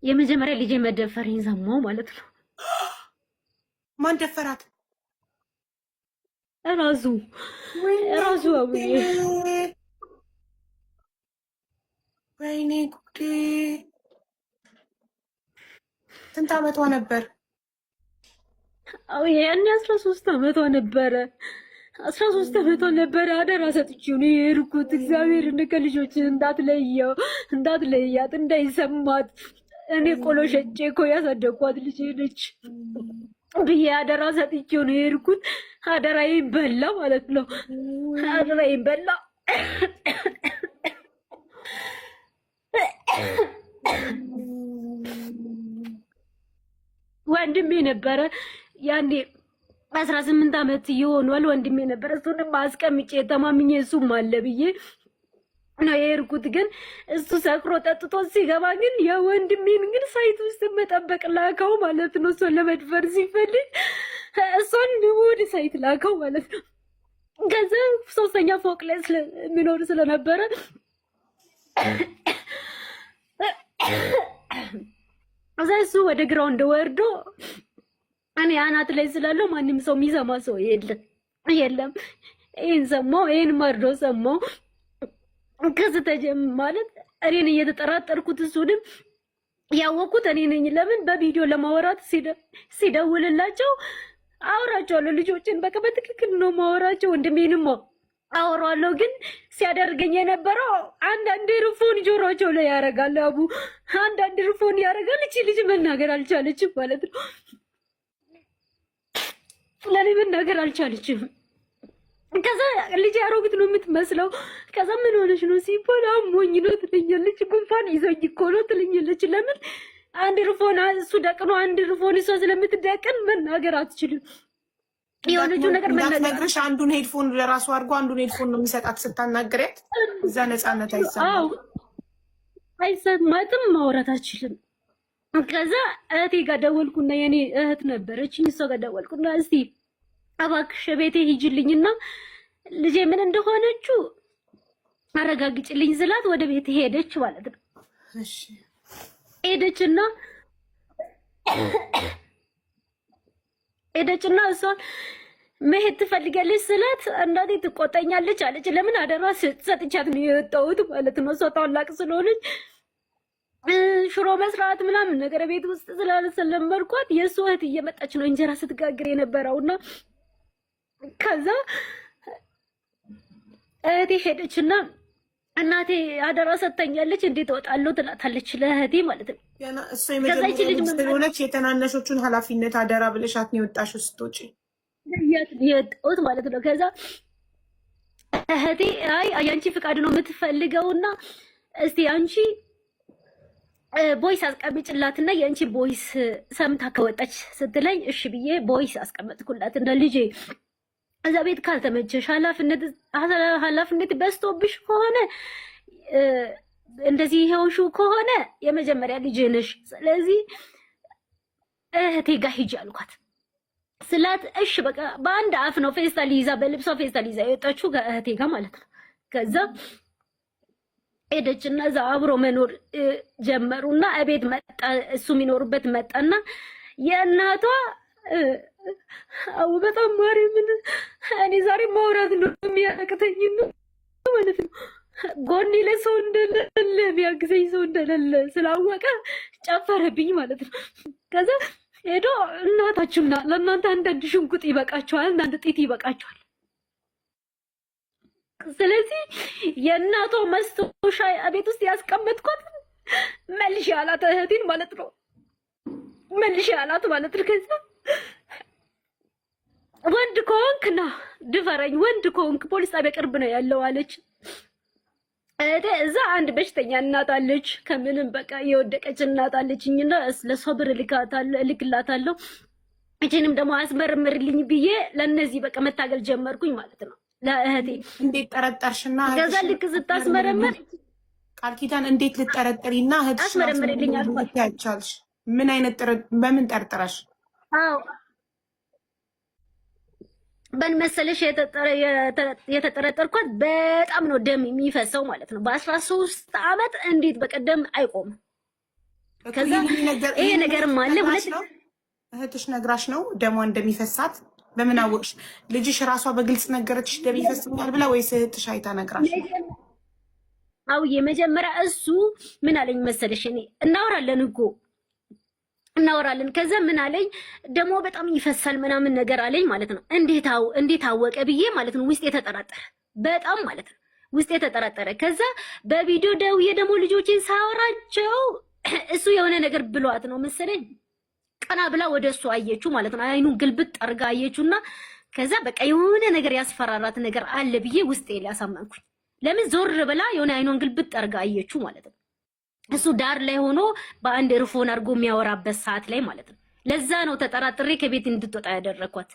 የመጀመሪያ ልጄ መደፈሬን ሰማሁ ማለት ነው። ማን ደፈራት? ራሱ አቡዬ። ወይኔ ጉዴ! ስንት ዓመቷ ነበር? አዎ ያኔ 13 ዓመቷ ነበረ። 13 ዓመቷ ነበረ። አደራ ሰጥቼው ነው የሄድኩት። እግዚአብሔር ከልጆች እንዳትለያት እንዳይሰማት። እኔ ቆሎ ሸጬ እኮ ያሳደግኳት ልጅ ነች ብዬ አደራ ሰጥቼው ነው የሄድኩት። አደራዬን በላ ማለት ነው። አደራዬን በላ። ወንድሜ ነበረ ያኔ 18 ዓመት ይሆናል። ወንድሜ ነበረ። እሱንም አስቀምጬ ተማምኜ እሱም አለ ብዬ ነው የሄድኩት። ግን እሱ ሰክሮ ጠጥቶ ሲገባ ግን የወንድሜን ግን ሳይት ውስጥ መጠበቅ ላከው ማለት ነው። እሷን ለመድፈር ሲፈልግ እሷን ወደ ሳይት ላከው ማለት ነው። ከዛ 3ኛ ፎቅ ላይ የሚኖር ስለነበረ እዛ እሱ ወደ ግራውንድ ወርዶ እኔ አናት ላይ ስላለው ማንም ሰው የሚሰማ ሰው የለም። ይሄን ሰማው፣ ይሄን መርዶ ሰማው። ከስተጀም ማለት እኔን እየተጠራጠርኩት እሱንም ያወቁት እኔ ነኝ። ለምን በቪዲዮ ለማወራት ሲደውልላቸው አወራቸዋለሁ። ልጆችን በቃ በትክክል ነው ማወራቸው። ወንድሜንም አወራለሁ። ግን ሲያደርገኝ የነበረው አንዳንድ ርፎን ጆሮቸው ላይ ያደርጋል። አቡ አንዳንድ ርፎን ያደርጋል። እቺ ልጅ መናገር አልቻለችም ማለት ነው። ለኔ መናገር አልቻለችም። ከዛ ልጅ አሮጊት ነው የምትመስለው። ከዛ ምን ሆነሽ ነው ሲባል አሞኝ ነው ትለኛለች። ጉንፋን ይዞኝ እኮ ነው ትለኛለች። ለምን አንድ ርፎን እሱ ደቅኖ አንድ ርፎን እሷ ስለምትደቅን መናገር አትችልም። የሆነችው ነገር ነግረሽ አንዱን ሄድፎን ለራሱ አድርጎ አንዱን ሄድፎን ነው የሚሰጣት ስታናግሪያት። እዛ ነፃነት አይሰማትም፣ ማውራት አትችልም። ከዛ እህቴ ጋር ደወልኩና የኔ እህት ነበረች፣ እሷ ጋር ደወልኩና እስቲ እባክሽ ቤቴ ሂጂልኝና ልጄ ምን እንደሆነችው አረጋግጭልኝ ስላት ወደ ቤት ሄደች ማለት ነው። እሺ ሄደችና እሷ መሄድ ትፈልጋለች ስላት እናቴ ትቆጣኛለች አለች። ለምን አደራ ሰጥቻት ነው የወጣሁት ማለት ነው። እሷ ታላቅ ስለሆነች ሽሮ መስራት ምናምን ነገር ቤት ውስጥ ስላልሰለመድኳት የእሱ እህት እየመጣች ነው እንጀራ ስትጋግር የነበረውና ከዛ እህቴ ሄደችና እናቴ አደራ ሰጥተኛለች እንዴት እወጣለሁ ትላታለች ለእህቴ ማለት ነው። እሱ የመጀመሪያው የተናነሾቹን ኃላፊነት አደራ ብለሻት ነው የወጣሽው ስትወጪ የወጣሁት ማለት ነው። ከዛ እህቴ አይ ያንቺ ፍቃድ ነው የምትፈልገውና እስቲ አንቺ ቦይስ አስቀምጭላትና የአንቺ ቦይስ ሰምታ ከወጣች ስትለኝ እሺ ብዬ ቦይስ አስቀመጥኩላት። እንደ ልጄ እዛ ቤት ካልተመቸሽ ኃላፊነት በዝቶብሽ ከሆነ እንደዚህ ይሄውሹ ከሆነ የመጀመሪያ ልጅ ነሽ፣ ስለዚህ እህቴ ጋር ሂጂ አልኳት ስላት እሺ በቃ በአንድ አፍ ነው ፌስታል ይዛ በልብሷ ፌስታል ይዛ የወጣችው ከእህቴ ጋር ማለት ነው። ከዛ ሄደችና እዛ አብሮ መኖር ጀመሩና እቤት መጣ። እሱ የሚኖርበት መጣና የእናቷ አው በጣም ማርያምን እኔ ዛሬ ማውራት ነው የሚያቅተኝ ማለት ነው። ጎኔ ለሰው እንደሌለ ቢያግዘኝ ሰው እንደሌለ ስላወቀ ጨፈረብኝ ማለት ነው። ከዛ ሄዶ እናታችሁና ለእናንተ አንዳንድ ሽንኩጥ ይበቃቸዋል፣ አንዳንድ ጤት ይበቃቸዋል። ስለዚህ የእናቷ መስቶሻ ቤት ውስጥ ያስቀመጥኳት መልሽ ያላት እህቴን ማለት ነው። መልሽ ያላት ማለት ነው። ከዛ ወንድ ከሆንክ ና ድፈረኝ፣ ወንድ ከሆንክ ፖሊስ ጣቢያ ቅርብ ነው ያለው አለች። እዛ አንድ በሽተኛ እናት አለች፣ ከምንም በቃ የወደቀች እናት አለችኝና ለሶብር ልክላታለሁ። እቺንም ደግሞ አስመርምርልኝ ብዬ ለነዚህ በቃ መታገል ጀመርኩኝ ማለት ነው። ለእህቴ እንዴት ጠረጠርሽና ከዛ ልክ ስታስመረምር ቃል ኪዳን እንዴት ልጠረጥሪና እህትሽ አስመረምርልኝ አልኳት። ያቻልሽ ምን አይነት በምን ጠርጥረሽ? አዎ በን መሰለሽ የተጠረጠርኳት በጣም ነው ደም የሚፈሰው ማለት ነው። በ13 ዓመት እንዴት በቀደም አይቆምም ከዛ ይሄ ነገርም አለ። ሁለት እህትሽ ነግራሽ ነው ደሟ እንደሚፈሳት? በምን አወቅሽ? ልጅሽ ራሷ በግልጽ ነገረችሽ ደም ይፈስኛል ብላ ወይስ እህትሽ አይታ ነግራሽ? አው የመጀመሪያ እሱ ምን አለኝ መሰለሽ፣ እኔ እናወራለን። ከዛ ምን አለኝ ደሞ በጣም ይፈሳል ምናምን ነገር አለኝ ማለት ነው። እንዴት አወቀ ብዬ ማለት ነው ውስጤ ተጠራጠረ በጣም ማለት ነው ውስጤ ተጠራጠረ። ከዛ በቪዲዮ ደውዬ ደግሞ ልጆችን ሳወራቸው እሱ የሆነ ነገር ብሏት ነው መሰለኝ ቀና ብላ ወደ እሱ አየችው ማለት ነው። አይኑን ግልብጥ አርጋ አየችውና ከዛ በቃ የሆነ ነገር ያስፈራራት ነገር አለ ብዬ ውስጤ ሊያሳመንኩኝ። ለምን ዞር ብላ የሆነ አይኑን ግልብጥ አርጋ አየችው ማለት ነው። እሱ ዳር ላይ ሆኖ በአንድ ርፎን አርጎ የሚያወራበት ሰዓት ላይ ማለት ነው። ለዛ ነው ተጠራጥሬ ከቤት እንድትወጣ ያደረኳት።